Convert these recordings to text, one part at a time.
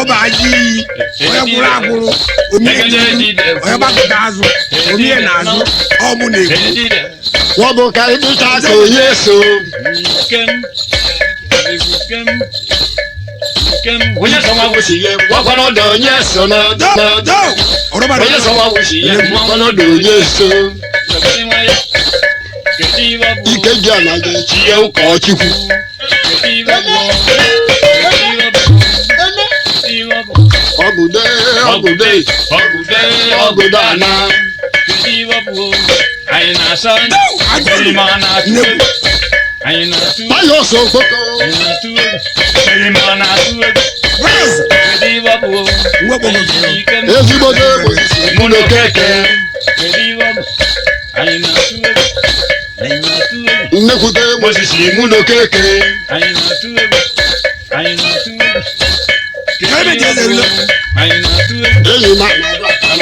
ọba ayi onye gwụrụ agwụrụ omie onye gbakọta azụ omie na azụ ọmụ na-ekwu wọ́n bò ká ibi ta kò yé so. onye sọ ma wò sí yẹ wọ́n kọ́nà dọ̀ onye sọ náà dọ̀ onye sọ ma wò sí yẹ wọ́n kọ́nà dọ̀ onye so. ìkejì ànàjẹ tí yẹ ń kọ́ chukwu. ọgùdé ọgùdé ọgùdé àná. Báyọ̀ sọ kókó. Ezigbo dé múlò kẹ̀kẹ́. Nnekwute mosisi múlò kẹ̀kẹ́. Eyi ma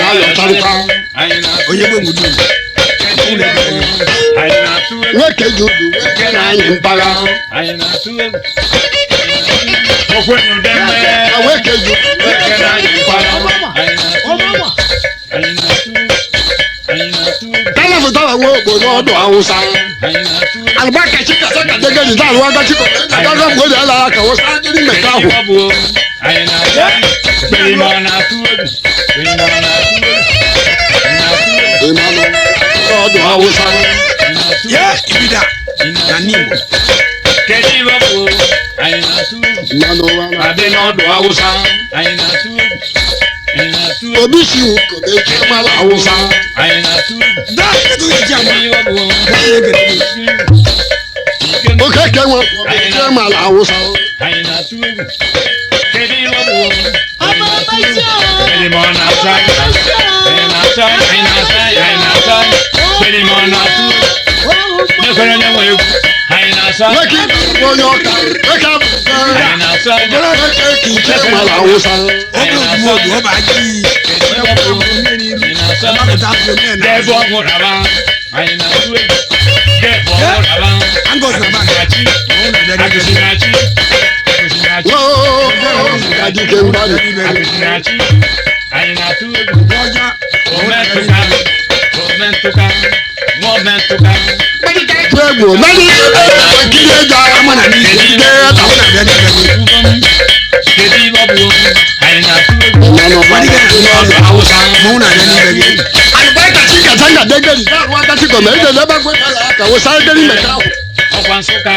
ayọ̀ tarikwa. onye gbe mudu Nwoke ji udu nwoke na-anyị mpagha. Nwoke ji udu nwoke na-anyị mpagha. Tálẹ̀fùtàlà wo ògbóná ọdún Hausa. Àlùbákà tí kàtà kàdégé ní dáàlú wá gbájú kọ̀ lẹ́nu gbòdì alára kàwọ́ sáájú ní mẹ̀ká hù. Ìmọ̀nà ọdún Hausa. yẹ ibida na nimo Ìmọ̀nà ọdún Hausa. obi si ụkọ na-eche mara awụsa anyị na-atụ daa ego iji ama kedu iwe bụ oke ke nwe eche mara awụsa anyị na-atụ egwu kedu iwe bụ ọmọ ọbẹsẹ o. kedu ma ọ na-atụ anyị na-atụ anyị na-atụ anyị na-atụ kedu ma ọ na-atụ nyekwere onye nwe egwu anyị na-atụ nwoke onye ọka nwoke abụọ anyị na-atụ eche mara awụsa oge ozugbo oge ọ bụ aja iyi Debo ọhụrụaba anyị na-atụ egwu debo ọhụrụaba Angus na bag. agụsinachi agụsinachi agụsinachi adike mgbali agụsinachi anyị na-atụ egwu ọja ometụka ometụka nwaometụka egwu mmadụ ekiri eji ama na n'isi ide ya ta ubom kedu ibe ọ bụ anyị na-atụ egwu mmanụ ọdụ awụsa mụ na ya n'ibe gị alụbaịka chikata nga degeri na-arụ aka chikọ ma ejele ebe gwe ka wụsa egeri meka ahụ ọkwa nsụka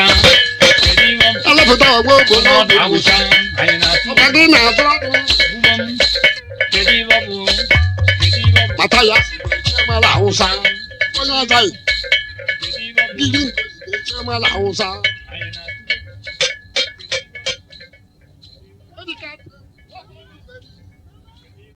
kedu ibe ọ bụ alapụta ọgwa ogbo ọdụ n'ọdụ awụsa anyị na-atụ ọba gị na-atụ ọdụ ubom kedu ibe ọ bụ kedu ibe ọ bụ mata ya chemala awụsa onye ọzaghị kedu ibe ọ bụ bili chemala awụsa